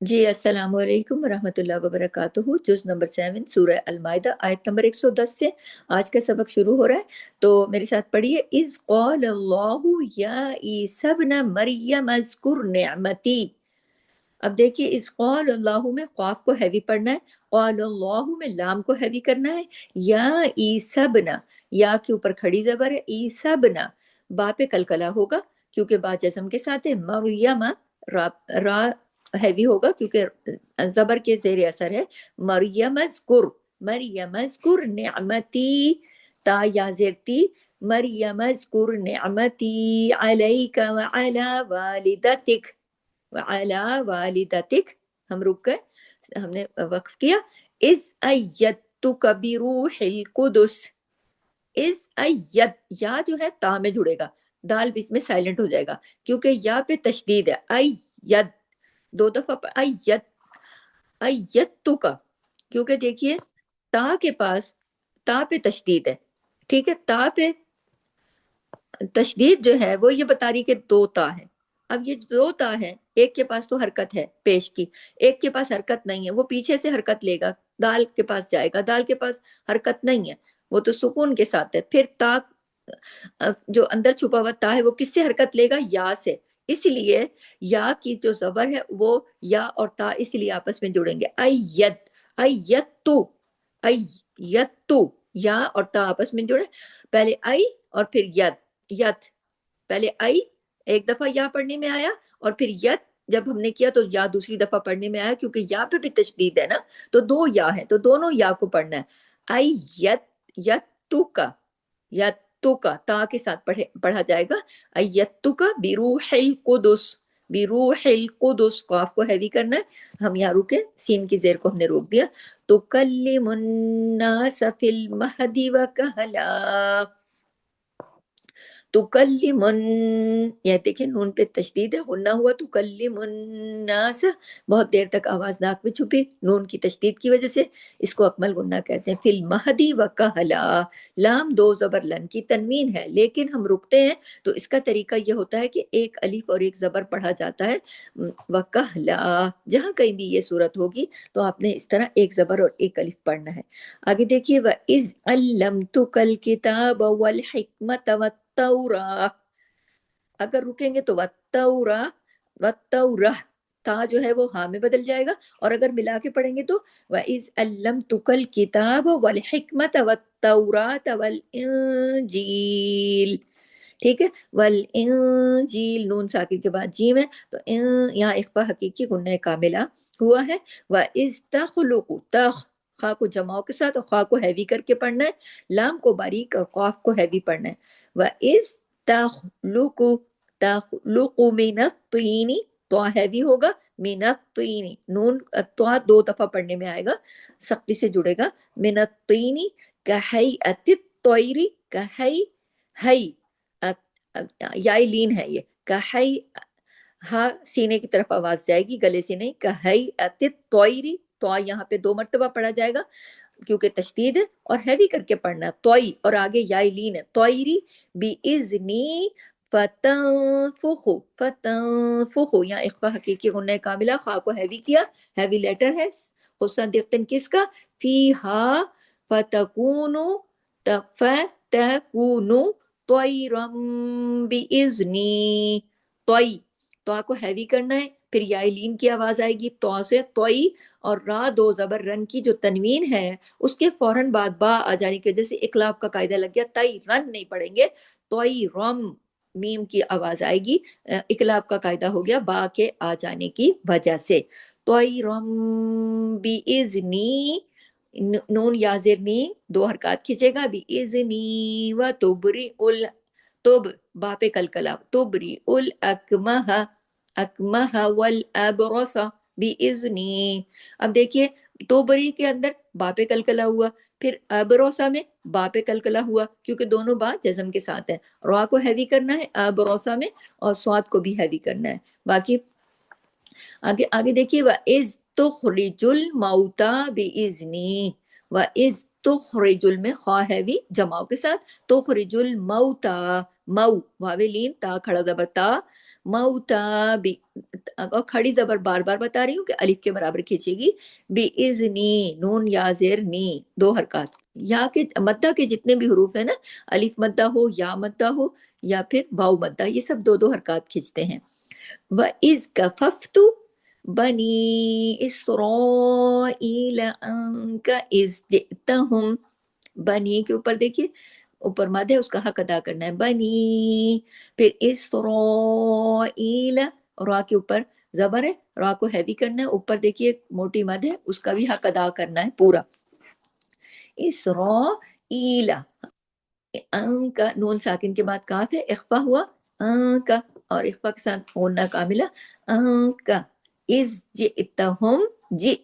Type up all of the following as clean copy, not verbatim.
जी अस्सलाम वालेकुम वरहमतुल्लाहि वबरकातुहू। जुज नंबर 7 सूरह अल-माइदा आयत नंबर 110 से आज का सबक शुरू हो रहा है। तो मेरे साथ पढ़िए। इज़ क़ाल अल्लाहु या ईसा इब्न मरियम अज़्कुर निअमती। अब देखिए, इस क़ाल अल्लाहु में क़ाफ को हैवी पढ़ना है, क़ाल अल्लाहु में लाम को हैवी करना है। या ईसा इब्न, या के ऊपर खड़ी ज़बर है, ईसा इब्न बा पे कलकला होगा क्योंकि बा जज़म के साथ है। मरियम रा हैवी होगा क्योंकि ज़बर के ज़ेर असर है। मरियम अज़्कुर निअमती, ता या ज़ेर ती, मरियम अज़्कुर निअमती अलैका व अला वालिदतिक, अला वालिदतिक। हम रुक गए, हमने वक्फ किया। इस अय्यतुका बिरूहिल कुदुस। इस अय्यत, या जो है ता में जुड़ेगा, दाल बीच में साइलेंट हो जाएगा क्योंकि या पे तशदीद है। अय्यत दो दफा अय्यत, अय्यतुका, क्योंकि देखिए ता के पास ता पे तशदीद है। ठीक है, ता पे तशदीद जो है वो ये बता रही कि दो ता है। अब ये दो ता है, एक के पास तो हरकत है पेश की, एक के पास हरकत नहीं है, वो पीछे से हरकत लेगा, दाल के पास जाएगा, दाल के पास हरकत नहीं है, वो तो सुकून के साथ है। फिर ता जो अंदर छुपा हुआ ता है वो किससे हरकत लेगा? या से। इसलिए या की जो जबर है वो या और ता इसलिए आपस में जुड़ेंगे। अय्यत, अय्यतु, अय्यतु, या और ता आपस में जुड़े, पहले आई और फिर यत, यत। पहले आई एक दफा या पढ़ने में आया और फिर यत जब हमने किया तो या दूसरी दफा पढ़ने में आया क्योंकि या पे भी तशदीद है ना, तो दो या है तो दोनों या को पढ़ना है। आई यत, यत्तुका, यत्तुका ता के साथ पढ़ा जाएगा। यत्तुका बिरूहिल कुदुस, बिरूहिल कुदुस, काफ को हैवी करना है। हम यहाँ रुके, सीन की जेर को हमने रोक दिया। तुकल्लिमुन्नास फिल महदी व कहला, तुकल्लिमुन, ये देखिए नून पे तशदीद है, गुन्ना हुआ। तुकल्लिमुन्नास, बहुत देर तक आवाज नाक में छुपी नून की तशदीद की वजह से, इसको अकमल गुन्ना कहते हैं। फिल महदी व कहला, लाम दो जबर लन की तनवीन है, लेकिन हम रुकते हैं तो इसका तरीका ये होता है कि एक अलिफ और एक जबर पढ़ा जाता है। व कहला, जहाँ कहीं भी ये सूरत होगी तो आपने इस तरह एक जबर और एक अलिफ पढ़ना है। आगे देखिए, व इज अल्लमतुकल किताब वल हिकमत वत्तौरा, अगर रुकेंगे तो वत्तौरा, वत्तौरा, ता जो है वो हा में बदल जाएगा, और अगर मिला के पढ़ेंगे तो व इज अल्लमतुकल किताब वल हिकमत वत्तौरात वल इंजील। ठीक है, वल इंजील, नून साकिन के बाद जीम है तो यहाँ इख्फा हकीकी गुन्ना कामिला हुआ है। व इज तखलुकु, तख खा को जमाओ के साथ और खा को हैवी करके पढ़ना है, लाम को बारीक और कॉफ को हैवी पढ़ना है। व इज तखलुकु, तखलुकु मिनत तीनी, तो हैवी होगा, मिनत तीनी, नून तो दो दफा पढ़ने में आएगा, सख्ती से जुड़ेगा। मिनत तीनी कहई अतित तोयरी, कहई, हई, याई लीन है ये, कहई, हाँ सीने की तरफ आवाज जाएगी, गले से नहीं। कहई अतित तोयरी, तो यहाँ पे दो मर्तबा पढ़ा जाएगा क्योंकि तशदीद है, और हैवी करके पढ़ना तोई, और आगे याई लीन है, तोयरी बी इजनी फतंफुखु, फतंफुखु, यहाँ इख्फा हकीकी गुन्ना कामिला, खा को हैवी किया, हैवी लेटर है, हुस्न दिक्कन किसका? फीहा फतकूनु, फतकूनु तोयरम बिइज़नी, तोई, तो को हैवी करना है, फिर याई लीन की आवाज आएगी तो से, तोई, और रा दो जबर रन की जो तनवीन है उसके फौरन बाद बा आ जाने की वजह से इकलाब का कायदा लग गया, तई रन नहीं पढ़ेंगे, तोई रम, मीम की आवाज आएगी, इकलाब का कायदा हो गया बा के आ जाने की वजह से। तोई रम बी इजनी, नून याजिर नी दो हरकत खींचेगा, बी इजनी व तुबरी उल, तुब बा पे कलकला, तुबरी उल अकमह, अकमह वल अबरसा बिइज़नी। अब देखिए, तोबरी के अंदर बा पे कलकला हुआ, फिर अबरोसा में बा पे कलकला हुआ क्योंकि दोनों बा जज्म के साथ है। रा को हैवी करना है अबरोसा में और स्वाद को भी हैवी करना है। बाकी आगे आगे देखिए, व इज तुखरिजुल मौता बिइज़नी, व इज तुखरिजुल में खा हैवी जमाओ के साथ, तुखरिजुल मौता, मऊ वावे लीन ता खड़ा जबर ता, मऊता बी, और खड़ी जबर बार बार बता रही हूँ कि अलिफ के बराबर खींचेगी, बी इजनी, नून या जेर नी, दो हरकत। या के मद्दा के जितने भी हरूफ है ना, अलिफ मद्दा हो, या मद्दा हो, या फिर वाव मद्दा, ये सब दो दो हरकत खींचते हैं। व इज कफफ्तु बनी इसराइल अंका इज जितहुम, बनी के ऊपर देखिए ऊपर मद है, उसका हक अदा करना है, बनी। फिर इसराइल, रा के ऊपर जबर है, रा को हैवी करना है, ऊपर देखिए मोटी मद है, उसका भी हक अदा करना है पूरा। इसराइल, अंका, नून साकिन के बाद काफ है, इख्फा हुआ अंका, और इख्फा के साथ गुन्ना कामिला अंका, इज जितहुम, जी,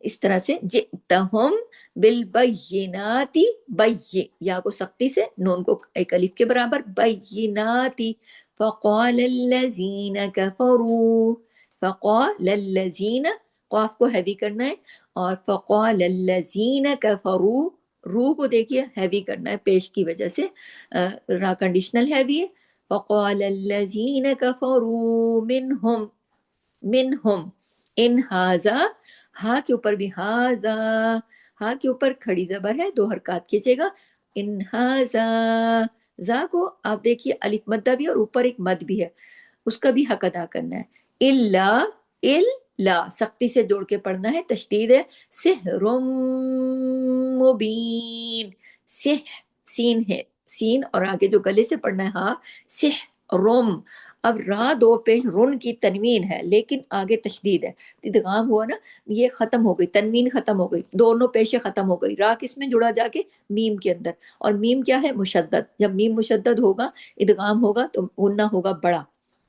इस तरह से जितहुम बिल बय्यिनाती, बय्य, या को सख्ती से, नून को एक अलिफ के बराबर, बय्यिनाती। फक़ाल लल्लज़ीना कफ़रू, फक़ाल लल्लज़ीना, क़ाफ को हैवी करना है, और फक़ाल लल्लज़ीना कफ़रू, रू को देखिए हैवी करना है पेश की वजह से, रा कंडीशनल हैवी है। फक़ाल लल्लज़ीना कफ़रू मिनहुम, मिनहुम, इन हाजा, हा के ऊपर भी हाजा, हा के ऊपर खड़ी जबर है, दो हरकत खींचेगा, इन हाजा, जा को आप देखिए अलिफ मद्दा भी और ऊपर एक मद भी है, उसका भी हक अदा करना है। इल्ला, इल्ला सख्ती से जोड़ के पढ़ना है, तशदीद है, सिहरुम मुबीन, सिह, सीन है, सीन और आगे जो गले से पढ़ना है हा, सिह रोम। अब रा दो पे रुन की तनवीन है, लेकिन आगे तशदीद है, इदगाम हुआ ना, ये खत्म हो गई, तनवीन खत्म हो गई, दोनों पेशे खत्म हो गई, रा किस में जुड़ा जाके, मीम के अंदर, और मीम क्या है, मुशद्दद, जब मीम मुशद्दद होगा, इदगाम होगा तो गुन्ना होगा बड़ा,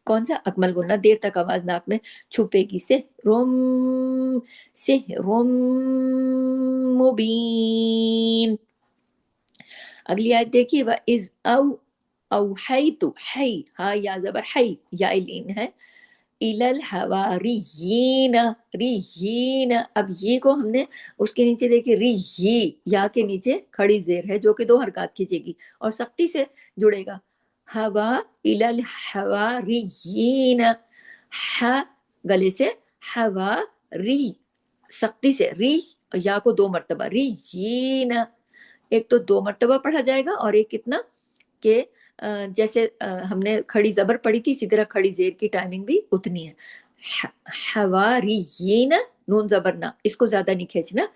कौन सा, अकमल गुन्ना, देर तक आवाज नाक में छुपेगी, से रोम, से रोम मुबीन। अगली आयत देखिए, व इज औ है, तो है, हा या जबर है, या लीन है, इलल हवारियीन, रियीन, अब ये को हमने उसके नीचे देखिए रियी, या के नीचे खड़ी जेर है जो कि दो हरकत खींचेगी और सख्ती से जुड़ेगा, हवा इलल हवारियीन, ह गले से, हवा री, सख्ती से री, या को दो मर्तबा, रियीन, एक तो दो मर्तबा पढ़ा जाएगा और एक कितना कि जैसे हमने खड़ी जबर पढ़ी थी, इसी तरह खड़ी जेर की टाइमिंग भी उतनी है। हवारियीन, नून जबर ना, इसको ज्यादा नहीं खींचना,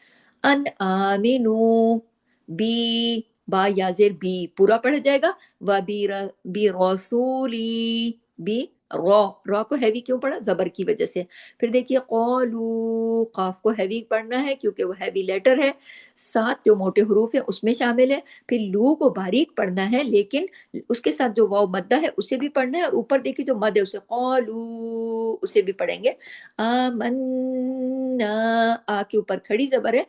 अन आमिनू बी, बा या जेर बी पूरा पढ़ जाएगा, व बी रसूली, बी रॉ, रॉ को हैवी क्यों पढ़ा, जबर की वजह से। फिर देखिए कौलू, काफ को हैवी पढ़ना है क्योंकि वो हैवी लेटर है, सात जो मोटे हरूफ है उसमें शामिल है। फिर लू को बारीक पढ़ना है, लेकिन उसके साथ जो वाव मद्दा है उसे भी पढ़ना है, और ऊपर देखिए जो मद है उसे कौलू, उसे भी पढ़ेंगे। आमन्ना, आ के ऊपर खड़ी जबर है,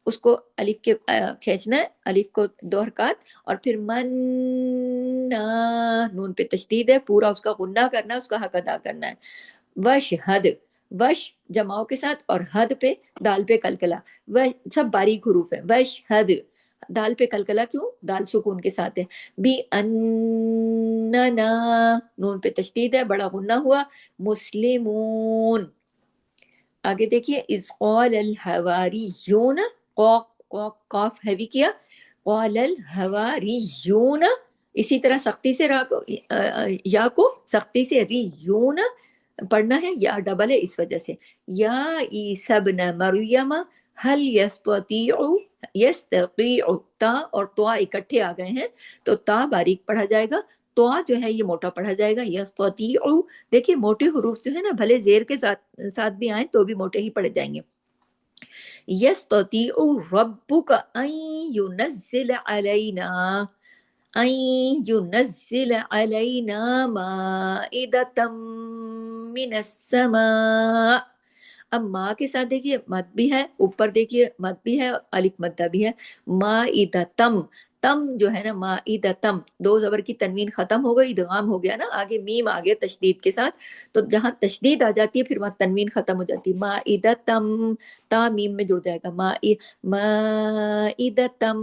उसको अलिफ के खींचना है, अलिफ को दो हरकत, और फिर मन्ना, नून पे तशदीद है, पूरा उसका गुन्ना करना है, उसका हक अदा करना है। वश हद, वश जमाओं के साथ, और हद पे दाल पे कलकला, वह सब बारीक हरूफ है, वश हद, दाल पे कलकला क्यों, दाल सुकून के साथ है। बी अन्नना, नून पे तशदीद है, बड़ा गुन्ना हुआ, मुस्लिमून। आगे देखिए, इस कौल अल हवारियून, कॉफ हैवी किया, कौल अल हवारियून, इसी तरह सख्ती से रा को, या को सख्ती से रियून पढ़ना है, या डबल है इस वजह से। या ईसा इब्न मरियम हल यस्ततीउ, यस्ततीउ, ता और त्वा इकट्ठे आ गए हैं तो ता बारीक पढ़ा जाएगा, त्वा जो है ये मोटा पढ़ा जाएगा, यस्ततीउ, देखिए मोटे हरूफ जो है ना, भले जेर के साथ साथ भी आए तो भी मोटे ही पढ़े जाएंगे। यस्ततीउ रब्बुका अन युनज़्ज़िल अलैना, अन युनज़्ज़िल अलैना माइदतम मिनस समा। अब माँ के साथ देखिए मद भी है, ऊपर देखिए मद भी है, अलिफ मद्दा भी है, माइदतम, तम जो है ना, माइदतम, दो जबर की तनवीन खत्म हो गई, इदगाम हो गया ना, आगे मीम आ गया तशदीद के साथ, तो जहाँ तशदीद आ जाती है फिर वहाँ तनवीन खत्म हो जाती है, माइदतम, ता मीम में जुड़ जाएगा, माइदतम,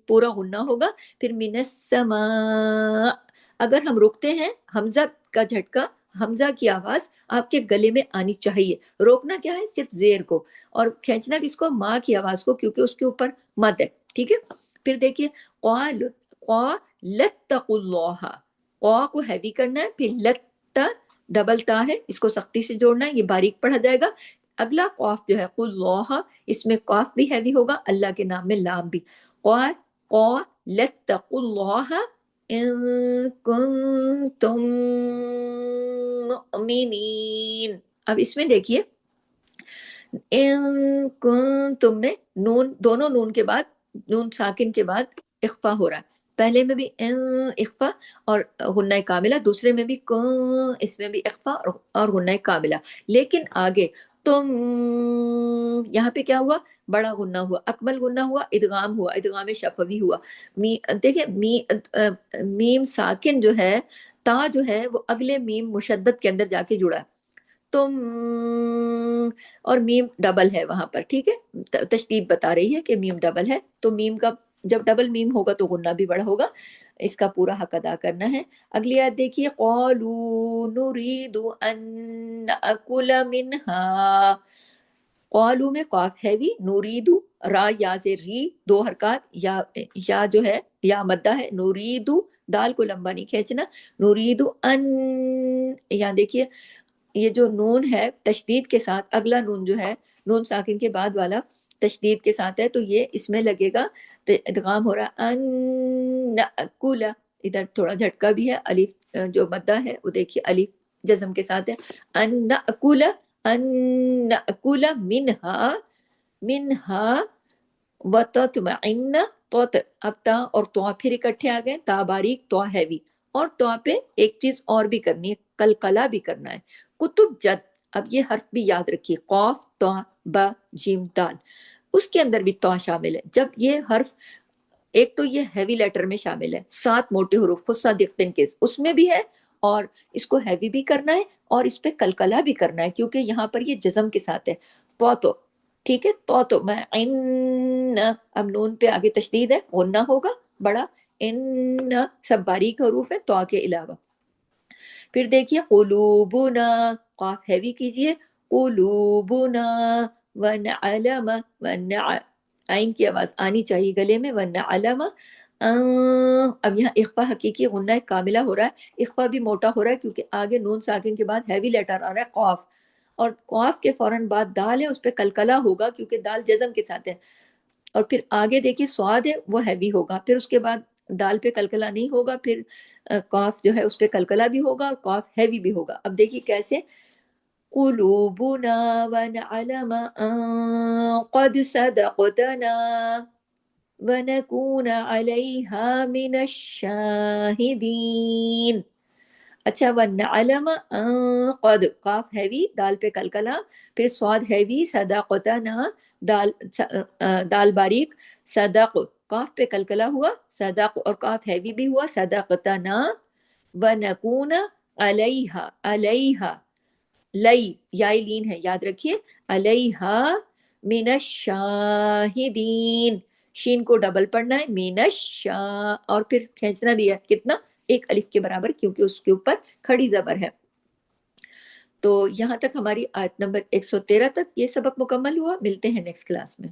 पूरा गुन्ना होगा, फिर मिनस समा, اگر ہم رکتے ہیں حمزہ کا جھٹکا، حمزہ کی آواز آپ کے گلے میں آنی چاہیے. روکنا کیا ہے؟ صرف زیر کو، اور کھینچنا کس کو؟ ماں کی آواز کو، کیونکہ اس کے اوپر مد ہے. ٹھیک ہے. پھر دیکھیے لتقوا اللہ، قا کو ہیوی کرنا ہے، پھر لتا ڈبل تا ہے، اس کو سختی سے جوڑنا ہے، یہ باریک پڑھا جائے گا. اگلا قاف جو ہے قل اللہ، اس میں قاف بھی ہیوی ہوگا، اللہ کے نام میں لام بھی. قا لتقوا اللہ ان کنتم مؤمنین. اب اس میں دیکھیے ان کنتم میں نون، دونوں نون کے بعد، نون ساکن کے بعد اخفا ہو رہا ہے. پہلے میں بھی اخفا اور غنہ کاملہ، دوسرے میں بھی اس میں بھی اخفا اور غنہ کاملہ. لیکن آگے تم، یہاں پہ کیا ہوا؟ بڑا غنہ ہوا، اکمل غنہ ہوا، ادغام ہوا، ادغام شفوی ہوا. دیکھیں میم ساکن جو ہے، تا جو ہے وہ اگلے میم مشدد کے اندر جا کے جڑا ہے. تم، اور میم ڈبل ہے وہاں پر. ٹھیک ہے، تشدید بتا رہی ہے کہ میم ڈبل ہے، تو میم کا جب ڈبل میم ہوگا تو غنہ بھی بڑا ہوگا. اس کا پورا حق ادا کرنا ہے. اگلی آیت دیکھیے قالوا نريد ان ناكل منها. قالو میں قاف ہیوی، نوریدو را یا سے ری، دو حرکات، یا جو ہے یا مدہ ہے، نوریدو دال کو لمبا نہیں کھینچنا، نوریدو ان. یہاں دیکھیے یہ جو نون ہے تشدید کے ساتھ، اگلا نون جو ہے نون ساکن کے بعد والا تشدید کے ساتھ ہے، تو یہ اس میں لگے گا ادغام ہو رہا ان ناکل. ادھر تھوڑا جھٹکا بھی ہے، الف جو مدہ ہے وہ دیکھیے الف جزم کے ساتھ ہے. ان ناکل، ان ناکل منہا وتطمئن. اب تا اور تو پھر اکٹھے آ گئے، تا باریک تو ہیوی. اور تو پہ ایک چیز اور بھی کرنی ہے، کلکلا بھی کرنا ہے. کتب جد، اب یہ حرف بھی یاد رکھیے، قاف تو با جیم دال، اس کے اندر بھی تو شامل ہے. جب یہ حرف، ایک تو یہ ہیوی لیٹر میں شامل ہے، 7 موٹے حروف خصہ دقتن کے اس میں بھی ہے، اور اس کو ہیوی بھی کرنا ہے اور اس پہ کلکلا بھی کرنا ہے، کیونکہ یہاں پر یہ جزم کے ساتھ ہے. تو ٹھیک ہے، تو میں اب نون پہ آگے تشدید ہے، غنہ ہوگا بڑا، ان سب باریک حروف ہے تو کے علاوہ. پھر دیکھیے قلوبنا، قاف ہیوی کیجئے، قلوبنا ونعلم، عین کی آواز آنی چاہیے گلے میں، ونعلم. اب یہاں اخفا حقیقی غنہ کاملہ ہو رہا ہے، اخفا بھی موٹا ہو رہا ہے کیونکہ آگے نون ساکن کے بعد ہیوی لیٹر آ رہا ہے قاف، اور قاف کے فوراً بعد دال ہے، اس پہ کلکلا ہوگا کیونکہ دال جزم کے ساتھ ہے. اور پھر آگے دیکھیے سواد ہے وہ ہیوی ہوگا، پھر اس کے بعد دال پہ کلکلا نہیں ہوگا، پھر قاف جو ہے اس پہ کلکلا بھی ہوگا اور قاف ہیوی بھی ہوگا. اب دیکھیے کیسے، قلوبنا ونعلم ان قد صدقتنا ونكون عليها من الشاهدين. اچھا، ونعلم ان قد، قاف ہیوی، دال پہ کلکلا، پھر سواد ہیوی، صدقتنا دال باریک، صدق قاف پہ کلکلا ہوا، صدق اور قاف ہیوی بھی ہوا، صدقتنا ونکون علیہا، علیہا لئی یائی لین ہے یاد رکھیے، علیہا من الشاہدین، شین کو ڈبل پڑھنا ہے، من الشا، اور پھر کھینچنا بھی ہے کتنا؟ 1 الف کے برابر، کیونکہ اس کے اوپر کھڑی زبر ہے. تو یہاں تک ہماری آیت نمبر 113 تک یہ سبق مکمل ہوا. ملتے ہیں نیکسٹ کلاس میں.